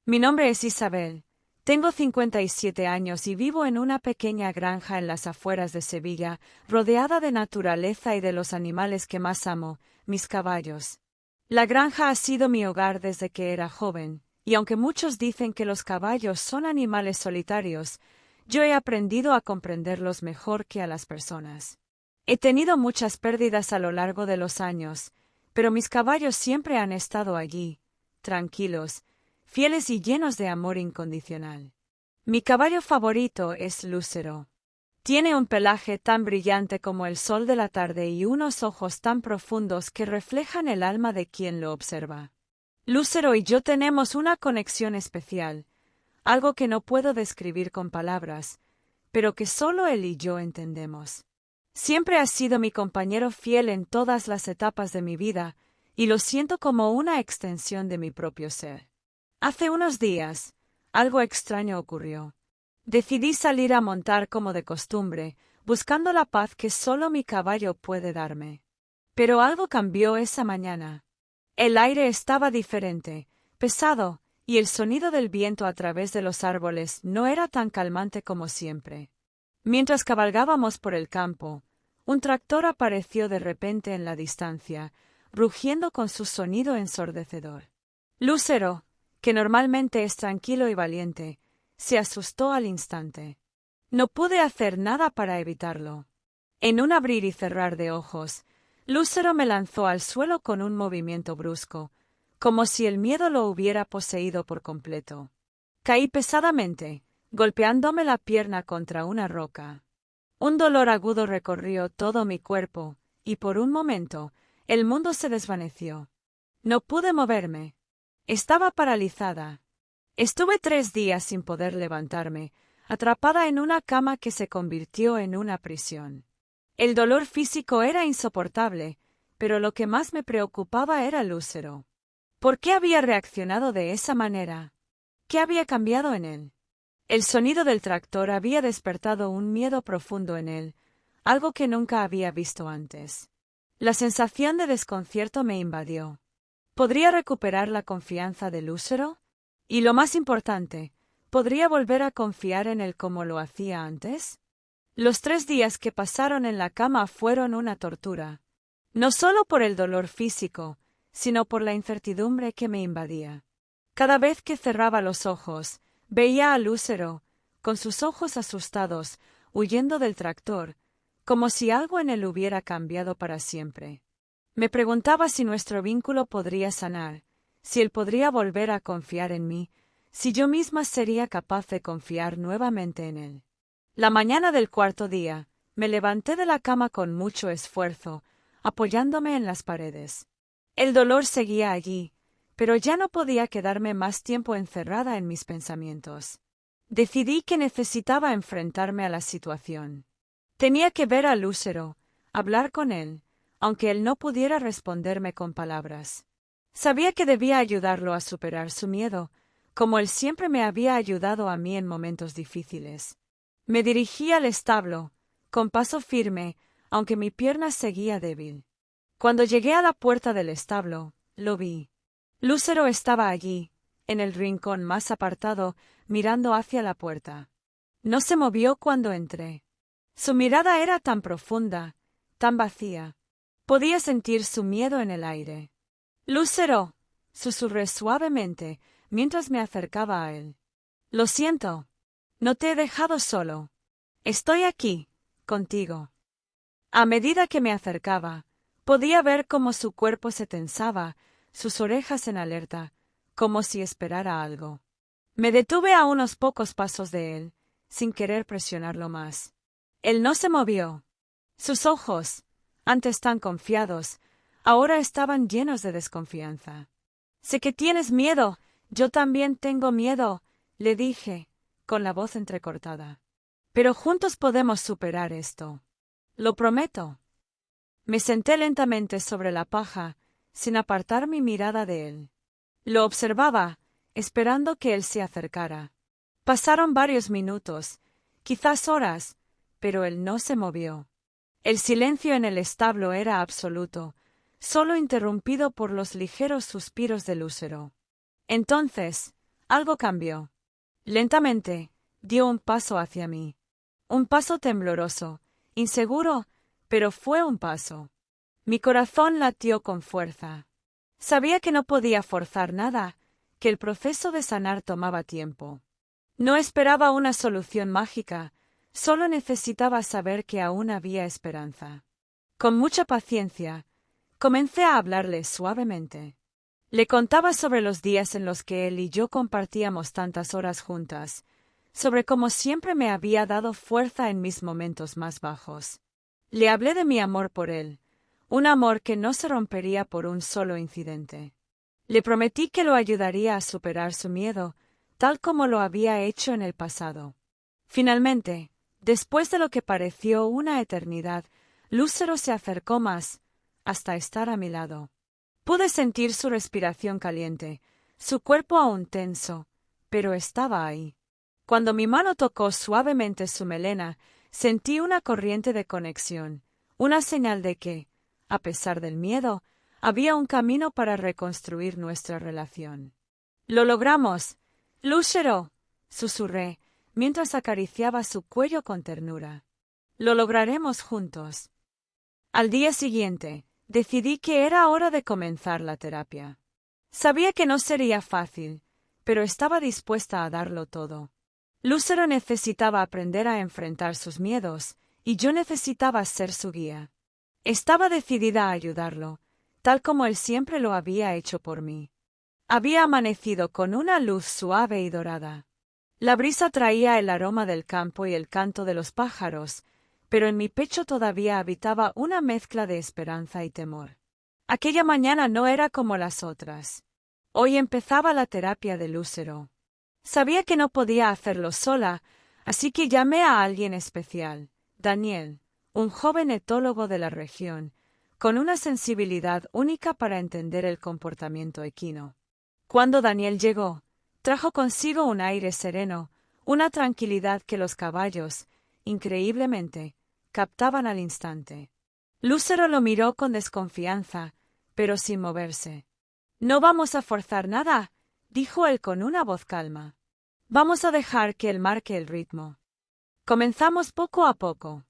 Mi nombre es Isabel. Tengo 57 años y vivo en una pequeña granja en las afueras de Sevilla, rodeada de naturaleza y de los animales que más amo, mis caballos. La granja ha sido mi hogar desde que era joven, y aunque muchos dicen que los caballos son animales solitarios, yo he aprendido a comprenderlos mejor que a las personas. He tenido muchas pérdidas a lo largo de los años, pero mis caballos siempre han estado allí, tranquilos, fieles y llenos de amor incondicional. Mi caballo favorito es Lucero. Tiene un pelaje tan brillante como el sol de la tarde y unos ojos tan profundos que reflejan el alma de quien lo observa. Lucero y yo tenemos una conexión especial, algo que no puedo describir con palabras, pero que solo él y yo entendemos. Siempre ha sido mi compañero fiel en todas las etapas de mi vida, y lo siento como una extensión de mi propio ser. Hace unos días, algo extraño ocurrió. Decidí salir a montar como de costumbre, buscando la paz que solo mi caballo puede darme. Pero algo cambió esa mañana. El aire estaba diferente, pesado, y el sonido del viento a través de los árboles no era tan calmante como siempre. Mientras cabalgábamos por el campo, un tractor apareció de repente en la distancia, rugiendo con su sonido ensordecedor. Lucero, que normalmente es tranquilo y valiente, se asustó al instante. No pude hacer nada para evitarlo. En un abrir y cerrar de ojos, Lucero me lanzó al suelo con un movimiento brusco, como si el miedo lo hubiera poseído por completo. Caí pesadamente, golpeándome la pierna contra una roca. Un dolor agudo recorrió todo mi cuerpo, y por un momento, el mundo se desvaneció. No pude moverme. Estaba paralizada. Estuve 3 días sin poder levantarme, atrapada en una cama que se convirtió en una prisión. El dolor físico era insoportable, pero lo que más me preocupaba era Lucero. ¿Por qué había reaccionado de esa manera? ¿Qué había cambiado en él? El sonido del tractor había despertado un miedo profundo en él, algo que nunca había visto antes. La sensación de desconcierto me invadió. ¿Podría recuperar la confianza de Lucero? Y lo más importante, ¿podría volver a confiar en él como lo hacía antes? Los 3 días que pasaron en la cama fueron una tortura. No solo por el dolor físico, sino por la incertidumbre que me invadía. Cada vez que cerraba los ojos, veía a Lucero, con sus ojos asustados, huyendo del tractor, como si algo en él hubiera cambiado para siempre. Me preguntaba si nuestro vínculo podría sanar, si él podría volver a confiar en mí, si yo misma sería capaz de confiar nuevamente en él. La mañana del 4.º día, me levanté de la cama con mucho esfuerzo, apoyándome en las paredes. El dolor seguía allí, pero ya no podía quedarme más tiempo encerrada en mis pensamientos. Decidí que necesitaba enfrentarme a la situación. Tenía que ver a Lucero, hablar con él, aunque él no pudiera responderme con palabras. Sabía que debía ayudarlo a superar su miedo, como él siempre me había ayudado a mí en momentos difíciles. Me dirigí al establo, con paso firme, aunque mi pierna seguía débil. Cuando llegué a la puerta del establo, lo vi. Lucero estaba allí, en el rincón más apartado, mirando hacia la puerta. No se movió cuando entré. Su mirada era tan profunda, tan vacía. Podía sentir su miedo en el aire. «Lucero», susurré suavemente, mientras me acercaba a él. «Lo siento. No te he dejado solo. Estoy aquí, contigo». A medida que me acercaba, podía ver cómo su cuerpo se tensaba, sus orejas en alerta, como si esperara algo. Me detuve a unos pocos pasos de él, sin querer presionarlo más. Él no se movió. Sus ojos, antes tan confiados, ahora estaban llenos de desconfianza. «Sé que tienes miedo. Yo también tengo miedo», le dije, con la voz entrecortada. «Pero juntos podemos superar esto. Lo prometo». Me senté lentamente sobre la paja, sin apartar mi mirada de él. Lo observaba, esperando que él se acercara. Pasaron varios minutos, quizás horas, pero él no se movió. El silencio en el establo era absoluto, solo interrumpido por los ligeros suspiros de Lucero. Entonces, Algo cambió. Lentamente, dio un paso hacia mí. Un paso tembloroso, inseguro, pero fue un paso. Mi corazón latió con fuerza. Sabía que no podía forzar nada, que el proceso de sanar tomaba tiempo. No esperaba una solución mágica, solo necesitaba saber que aún había esperanza. Con mucha paciencia, comencé a hablarle suavemente. Le contaba sobre los días en los que él y yo compartíamos tantas horas juntas, sobre cómo siempre me había dado fuerza en mis momentos más bajos. Le hablé de mi amor por él, un amor que no se rompería por un solo incidente. Le prometí que lo ayudaría a superar su miedo, tal como lo había hecho en el pasado. Finalmente, después de lo que pareció una eternidad, Lucero se acercó más, hasta estar a mi lado. Pude sentir su respiración caliente, su cuerpo aún tenso, pero estaba ahí. Cuando mi mano tocó suavemente su melena, sentí una corriente de conexión, una señal de que, a pesar del miedo, había un camino para reconstruir nuestra relación. «Lo logramos, Lucero», susurré, mientras acariciaba su cuello con ternura. «Lo lograremos juntos». Al día siguiente, decidí que era hora de comenzar la terapia. Sabía que no sería fácil, pero estaba dispuesta a darlo todo. Lucero necesitaba aprender a enfrentar sus miedos, y yo necesitaba ser su guía. Estaba decidida a ayudarlo, tal como él siempre lo había hecho por mí. Había amanecido con una luz suave y dorada. La brisa traía el aroma del campo y el canto de los pájaros, pero en mi pecho todavía habitaba una mezcla de esperanza y temor. Aquella mañana no era como las otras. Hoy empezaba la terapia de Lucero. Sabía que no podía hacerlo sola, así que llamé a alguien especial, Daniel, un joven etólogo de la región, con una sensibilidad única para entender el comportamiento equino. Cuando Daniel llegó, trajo consigo un aire sereno, una tranquilidad que los caballos, increíblemente, captaban al instante. Lucero lo miró con desconfianza, pero sin moverse. «No vamos a forzar nada», dijo él con una voz calma. «Vamos a dejar que él marque el ritmo». Comenzamos poco a poco.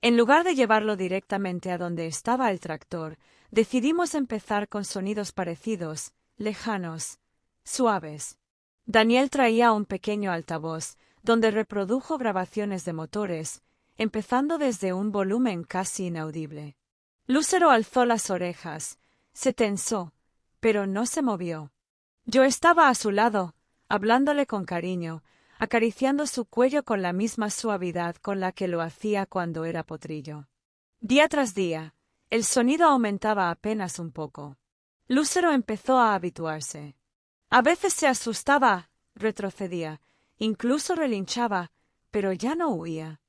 En lugar de llevarlo directamente a donde estaba el tractor, decidimos empezar con sonidos parecidos, lejanos, suaves. Daniel traía un pequeño altavoz, donde reprodujo grabaciones de motores, empezando desde un volumen casi inaudible. Lucero alzó las orejas, se tensó, pero no se movió. Yo estaba a su lado, hablándole con cariño, acariciando su cuello con la misma suavidad con la que lo hacía cuando era potrillo. Día tras día, el sonido aumentaba apenas un poco. Lucero empezó a habituarse. A veces se asustaba, retrocedía, incluso relinchaba, pero ya no huía.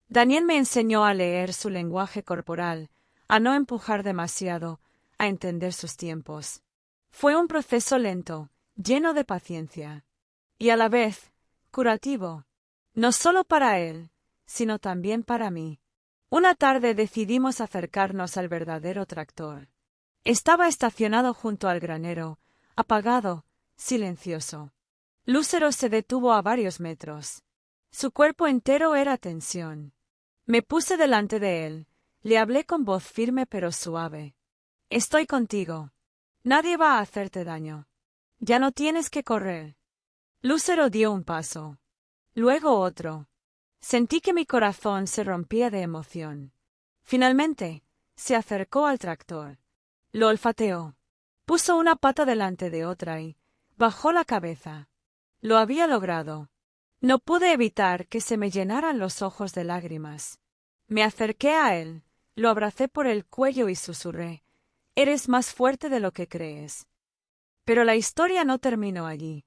Daniel me enseñó a leer su lenguaje corporal, a no empujar demasiado, a entender sus tiempos. Fue un proceso lento, lleno de paciencia. Y a la vez, curativo. No solo para él, sino también para mí. Una tarde decidimos acercarnos al verdadero tractor. Estaba estacionado junto al granero, apagado, silencioso. Lucero se detuvo a varios metros. Su cuerpo entero era tensión. Me puse delante de él, le hablé con voz firme pero suave. «Estoy contigo. Nadie va a hacerte daño. Ya no tienes que correr». Lucero dio un paso. Luego otro. Sentí que mi corazón se rompía de emoción. Finalmente, se acercó al tractor. Lo olfateó. Puso una pata delante de otra y bajó la cabeza. Lo había logrado. No pude evitar que se me llenaran los ojos de lágrimas. Me acerqué a él, lo abracé por el cuello y susurré: «Eres más fuerte de lo que crees». Pero la historia no terminó allí.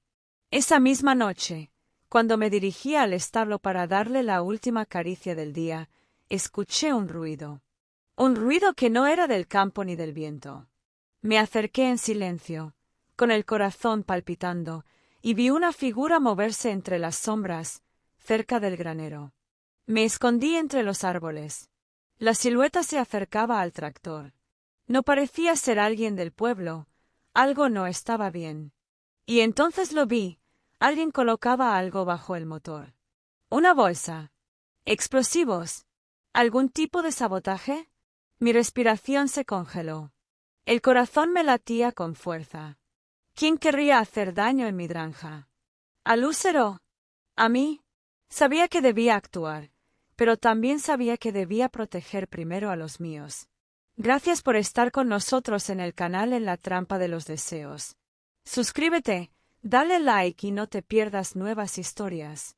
Esa misma noche, cuando me dirigía al establo para darle la última caricia del día, escuché un ruido. Un ruido que no era del campo ni del viento. Me acerqué en silencio, con el corazón palpitando, y vi una figura moverse entre las sombras, cerca del granero. Me escondí entre los árboles. La silueta se acercaba al tractor. No parecía ser alguien del pueblo. Algo no estaba bien. Y entonces lo vi, Alguien colocaba algo bajo el motor. Una bolsa. ¿Explosivos? ¿Algún tipo de sabotaje? Mi respiración se congeló. El corazón me latía con fuerza. ¿Quién querría hacer daño en mi granja? ¿Al úsero? ¿A mí? Sabía que debía actuar, pero también sabía que debía proteger primero a los míos. Gracias por estar con nosotros en el canal En la Trampa de los Deseos. Suscríbete, dale like y no te pierdas nuevas historias.